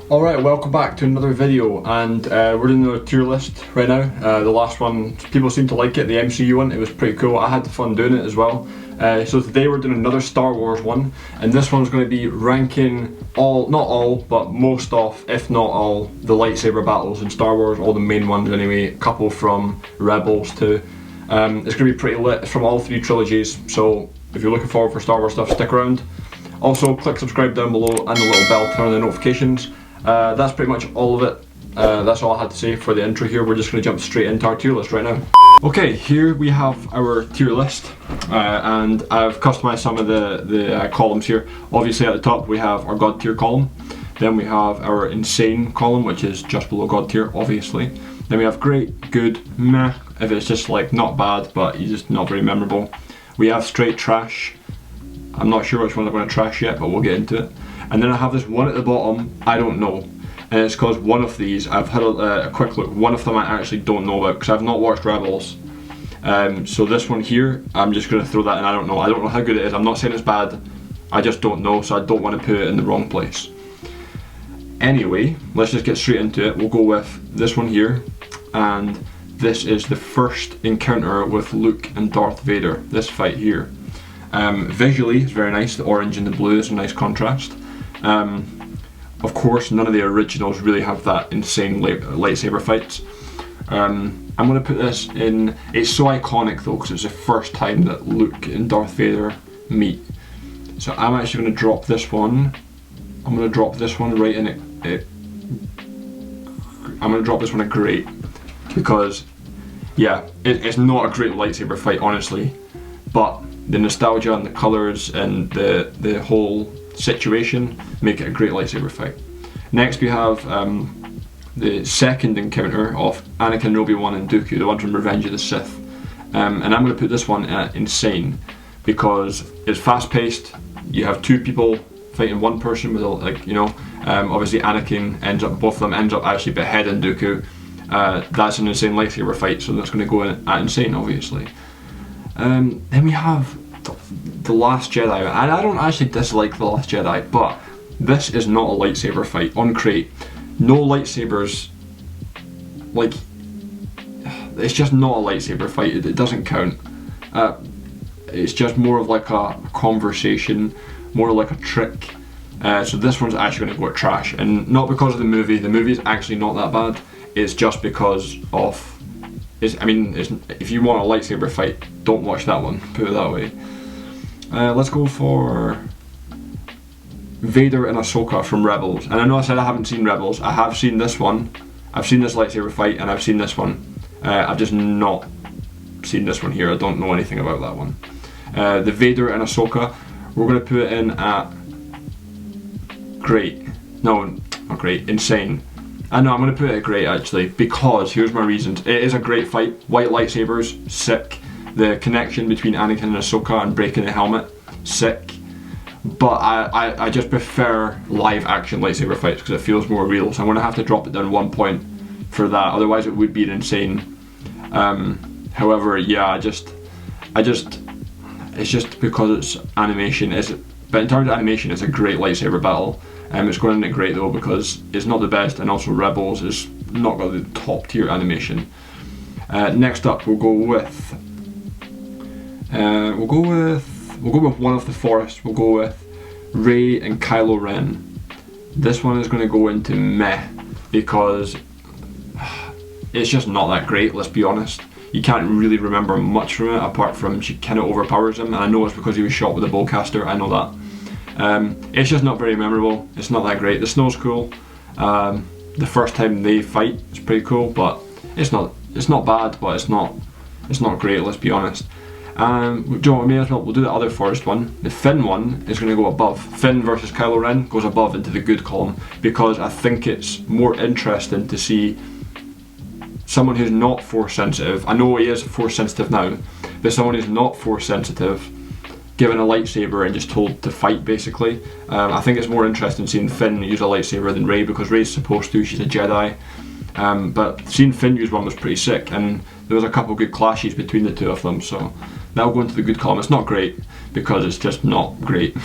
Alright, welcome back to another video, and we're doing the tier list right now. The last one, people seem to like it, the MCU one. It was pretty cool. I had fun doing it as well. So today we're doing another Star Wars one, and this one's going to be ranking all, not all, but most of, if not all, the lightsaber battles in Star Wars, all the main ones anyway, a couple from Rebels too. It's going to be pretty lit from all three trilogies, so if you're looking forward for Star Wars stuff, stick around. Also, click subscribe down below and the little bell to turn on the notifications. That's pretty much all of it. That's all I had to say for the intro here. We're just going to jump straight into our tier list right now. Okay, here we have our tier list, and I've customized some of the columns here. Obviously at the top we have our God tier column, then we have our insane column, which is just below God tier, obviously. Then we have great, good, meh, if it's just like not bad but you're just not very memorable. We have straight trash. I'm not sure which one I'm going to trash yet, but we'll get into it. And then I have this one at the bottom, I don't know. And it's because one of these, I've had a quick look, one of them I actually don't know about because I've not watched Rebels. So this one here, I'm just going to throw that in, I don't know. I don't know how good it is, I'm not saying it's bad, I just don't know, so I don't want to put it in the wrong place. Anyway, let's just get straight into it. We'll go with this one here, and this is the first encounter with Luke and Darth Vader, this fight here. Visually, it's very nice, the orange and the blue is a nice contrast. Of course, none of the originals really have that insane lightsaber fights. I'm going to put this in, it's so iconic though because it's the first time that Luke and Darth Vader meet. So I'm actually going to drop this one, I'm going to drop this one right in it. I'm going to drop this one a great, because yeah, it's not a great lightsaber fight honestly, but the nostalgia and the colours and the whole situation make it a great lightsaber fight. Next we have the second encounter of Anakin, Obi-Wan and Dooku, the one from Revenge of the Sith. And I'm going to put this one at insane because it's fast paced, you have two people fighting one person with obviously Anakin both of them ends up actually beheading Dooku. That's an insane lightsaber fight, so that's going to go in at insane obviously. Then we have The Last Jedi, and I don't actually dislike The Last Jedi, but this is not a lightsaber fight on crate. No lightsabers, like, it's just not a lightsaber fight, it doesn't count. It's just more of like a conversation, more like a trick. So this one's actually going to go at trash, and not because of the movie is actually not that bad, it's just because of, if you want a lightsaber fight, don't watch that one, put it that way. Let's go for Vader and Ahsoka from Rebels. And I know I said I haven't seen Rebels, I have seen this one, I've seen this lightsaber fight and I've seen this one. I've just not seen this one here, I don't know anything about that one. The Vader and Ahsoka, we're going to put it in at great. No, not great, insane. I know, I'm going to put it at great actually, because here's my reasons. It is a great fight, white lightsabers, sick. The connection between Anakin and Ahsoka and breaking the helmet, sick. But I just prefer live action lightsaber fights because it feels more real, so I'm going to have to drop it down 1 point for that, otherwise it would be insane. However, yeah, it's just because it's animation, but in terms of animation it's a great lightsaber battle. It's going in at great though because it's not the best, and also Rebels is not got the top tier animation. Next up we'll go with one of the Forest. We'll go with Rey and Kylo Ren. This one is going to go into meh because it's just not that great, let's be honest. You can't really remember much from it apart from she kind of overpowers him, and I know it's because he was shot with a bowcaster, I know that. It's just not very memorable, it's not that great. The snow's cool, the first time they fight is pretty cool, but it's not bad, but it's not great, let's be honest. Do you know what, may as well, we'll do the other Forest one. The Finn one is going to go above. Finn versus Kylo Ren goes above into the good column because I think it's more interesting to see someone who's not force sensitive. I know he is force sensitive now, but someone who's not force sensitive given a lightsaber and just told to fight basically. I think it's more interesting seeing Finn use a lightsaber than Rey, because Rey's supposed to, she's a Jedi. But seeing Finn use one was pretty sick, and there was a couple good clashes between the two of them, so that'll go into the good column. It's not great because it's just not great,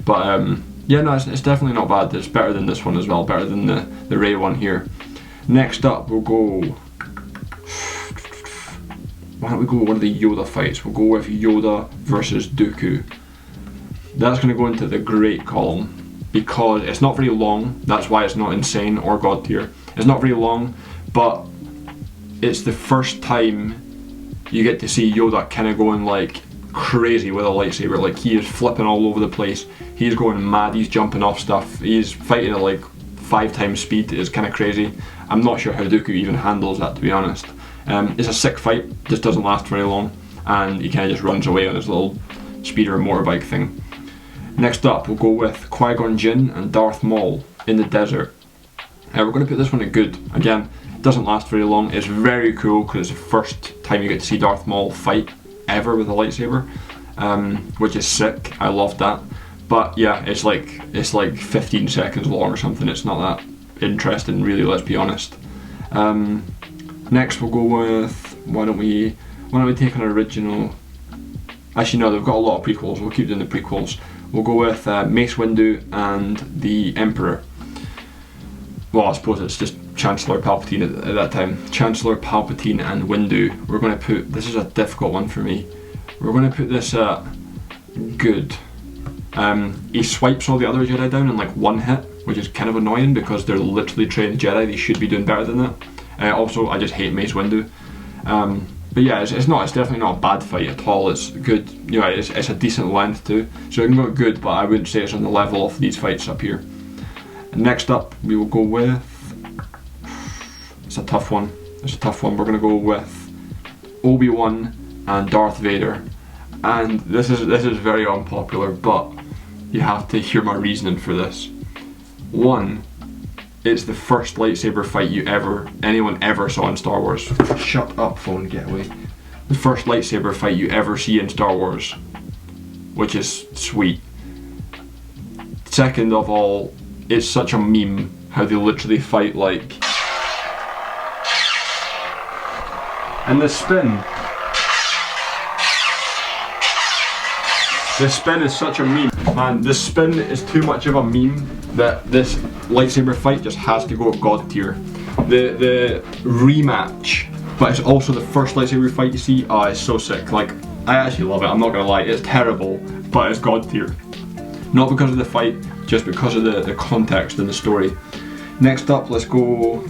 but Yeah, no, it's definitely not bad. It's better than this one as well, better than the Rey one here. Next up, we'll go... Why don't we go with one of the Yoda fights? We'll go with Yoda versus Dooku. That's going to go into the great column because it's not very long. That's why it's not insane or god tier. It's not very long, but it's the first time you get to see Yoda kind of going like crazy with a lightsaber. Like, he is flipping all over the place. He's going mad. He's jumping off stuff. He's fighting at like 5 times speed. It's kind of crazy. I'm not sure how Dooku even handles that, to be honest. It's a sick fight. Just doesn't last very long, and he kind of just runs away on his little speeder motorbike thing. Next up, we'll go with Qui-Gon Jinn and Darth Maul in the desert. We're going to put this one at good. Again, it doesn't last very long. It's very cool because it's the first time you get to see Darth Maul fight ever with a lightsaber, which is sick. I loved that. But yeah, it's like 15 seconds long or something. It's not that interesting, really. Let's be honest. Next, we'll go with why don't we take an original? Actually, no, they've got a lot of prequels. We'll keep doing the prequels. We'll go with Mace Windu and the Emperor. Well, I suppose it's just Chancellor Palpatine at that time. Chancellor Palpatine and Windu. We're going to put, this is a difficult one for me. We're going to put this at good. He swipes all the other Jedi down in like one hit, which is kind of annoying because they're literally trained Jedi. They should be doing better than that. Also, I just hate Mace Windu. But yeah, it's definitely not a bad fight at all. It's good, you know, it's a decent length too. So it can go good, but I wouldn't say it's on the level of these fights up here. And next up, we will go with, it's a tough one. We're gonna go with Obi-Wan and Darth Vader. And this is very unpopular, but you have to hear my reasoning for this. One, it's the first lightsaber fight anyone ever saw in Star Wars. Shut up, phone, get away. The first lightsaber fight you ever see in Star Wars, which is sweet. Second of all, it's such a meme how they literally fight like... And the spin. The spin is such a meme. Man, the spin is too much of a meme that this lightsaber fight just has to go at god tier. The rematch, but it's also the first lightsaber fight you see, oh, it's so sick. Like, I actually love it, I'm not gonna lie, it's terrible, but it's god tier. Not because of the fight, just because of the context and the story. Next up, let's go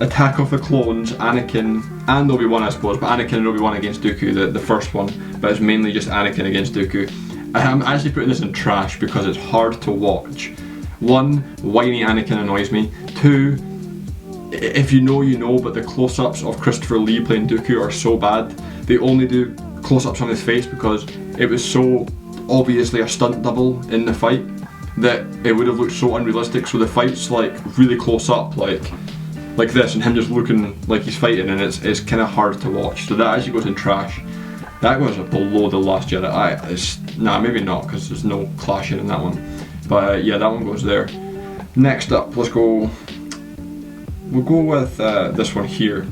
Attack of the Clones, Anakin and Obi-Wan, I suppose, but Anakin and Obi-Wan against Dooku, the first one, but it's mainly just Anakin against Dooku. I'm actually putting this in trash because it's hard to watch. One, whiny Anakin annoys me. Two, if you know, you know, but the close-ups of Christopher Lee playing Dooku are so bad. They only do close-ups on his face because it was so obviously a stunt double in the fight that it would have looked so unrealistic. So the fight's like really close up, like this, and him just looking like he's fighting, and it's kind of hard to watch. So that actually goes in trash. That goes below The Last Jedi. Nah, maybe not, because there's no clashing in that one. But yeah, that one goes there. Next up, we'll go with this one here.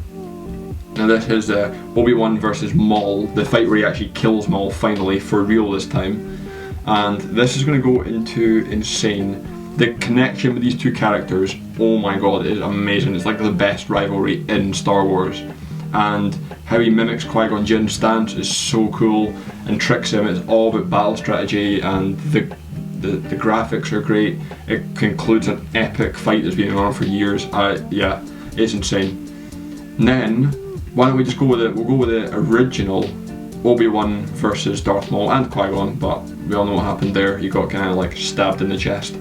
Now this is Obi-Wan versus Maul, the fight where he actually kills Maul finally, for real this time. And this is going to go into insane. The connection with these two characters, oh my god, is amazing. It's like the best rivalry in Star Wars. And how he mimics Qui-Gon Jinn's stance is so cool and tricks him. It's all about battle strategy, and the graphics are great. It concludes an epic fight that's been going on for years. Yeah, it's insane. And then, why don't we just go with it? We'll go with the original Obi-Wan versus Darth Maul and Qui-Gon, but we all know what happened there. He got kind of like stabbed in the chest.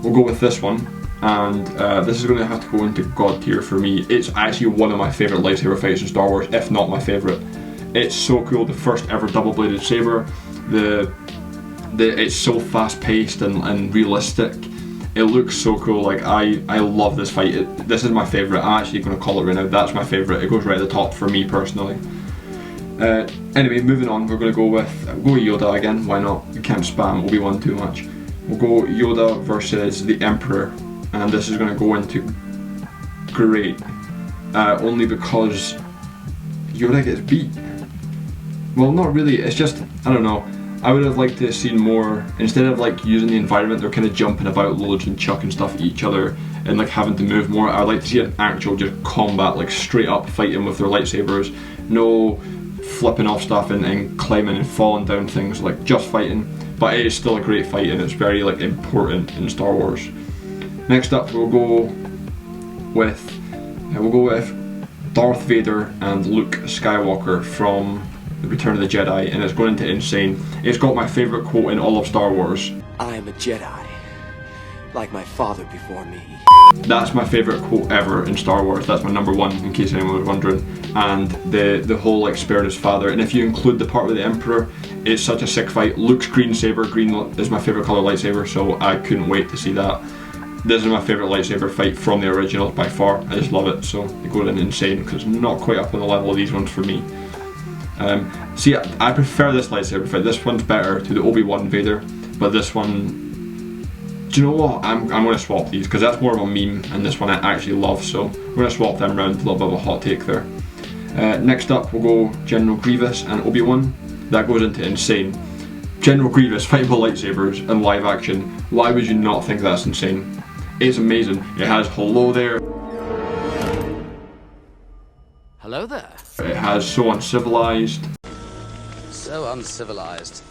We'll go with this one, and this is going to have to go into god tier for me. It's actually one of my favourite lightsaber fights in Star Wars, if not my favourite. It's so cool, the first ever double-bladed saber. It's so fast-paced and realistic. It looks so cool. Like, I love this fight. This is my favourite. I'm actually going to call it right now. That's my favourite. It goes right at the top for me personally. Anyway, moving on, we're going to go with Yoda again. Why not? You can't spam Obi-Wan too much. We'll go Yoda versus the Emperor, and this is going to go into great, only because Yoda gets beat. well, not really, it's just, I don't know, I would have liked to have seen more, instead of like using the environment, they're kind of jumping about loads and chucking stuff at each other and like having to move more. I'd like to see an actual just combat, like straight up fighting with their lightsabers, no flipping off stuff and climbing and falling down things, like just fighting. But it is still a great fight and it's very like important in Star Wars. Next up we'll go with Darth Vader and Luke Skywalker from The Return of the Jedi, and it's going into insane. It's got my favourite quote in all of Star Wars. I am a Jedi, like my father before me. That's my favourite quote ever in Star Wars. That's my number one, in case anyone was wondering. And the whole like sparing his father, and if you include the part with the Emperor, it's such a sick fight. Luke's green saber, green is my favourite colour lightsaber, so I couldn't wait to see that. This is my favourite lightsaber fight from the original by far. I just love it, so it goes in insane because it's not quite up on the level of these ones for me. See, I prefer this lightsaber fight. This one's better to the Obi-Wan Vader, but this one, do you know what? I'm going to swap these because that's more of a meme, and this one I actually love. So we're going to swap them around. A little bit of a hot take there. Next up, we'll go General Grievous and Obi-Wan. That goes into insane. General Grievous fighting with lightsabers in live action. Why would you not think that's insane? It's amazing. It has hello there. Hello there. It has so uncivilized. So uncivilized.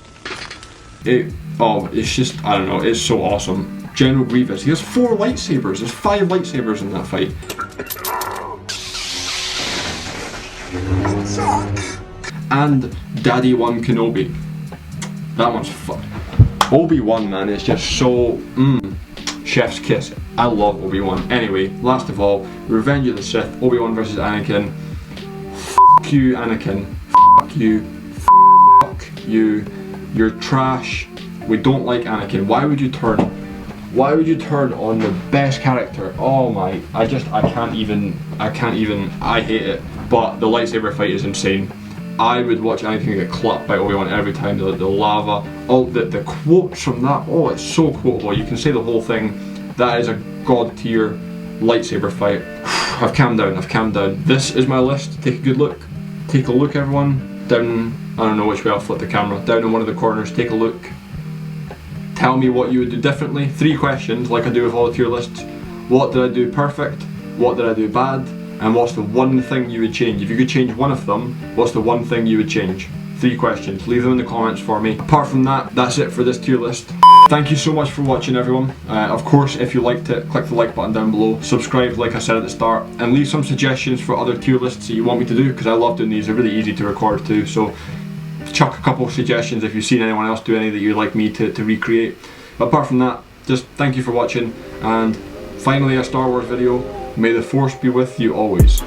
It's just, I don't know, it's so awesome. General Grievous, he has 4 lightsabers. There's 5 lightsabers in that fight. And Daddy One Kenobi. That one's fun. Obi-Wan, man, is just so, chef's kiss. I love Obi-Wan. Anyway, last of all, Revenge of the Sith, Obi-Wan versus Anakin. F*** you, Anakin. F*** you. F*** you. You're trash. We don't like Anakin. Why would you turn on the best character? Oh my, I can't even, I hate it. But the lightsaber fight is insane. I would watch Anakin get clapped by Obi-Wan every time. The lava, the quotes from that, it's so quotable. You can say the whole thing. That is a god tier lightsaber fight. I've calmed down. This is my list. Take a good look. Take a look, everyone. Down, I don't know which way I'll flip the camera. Down in one of the corners, take a look. Tell me what you would do differently. 3 questions, like I do with all the tier lists. What did I do perfect? What did I do bad? And what's the one thing you would change? If you could change one of them, what's the one thing you would change? 3 questions. Leave them in the comments for me. Apart from that, that's it for this tier list. Thank you so much for watching, everyone. Of course, if you liked it, click the like button down below. Subscribe, like I said at the start, and leave some suggestions for other tier lists that you want me to do, because I love doing these. They're really easy to record too. So chuck a couple of suggestions if you've seen anyone else do any that you'd like me to recreate. But apart from that, just thank you for watching, and finally a Star Wars video. May the Force be with you always.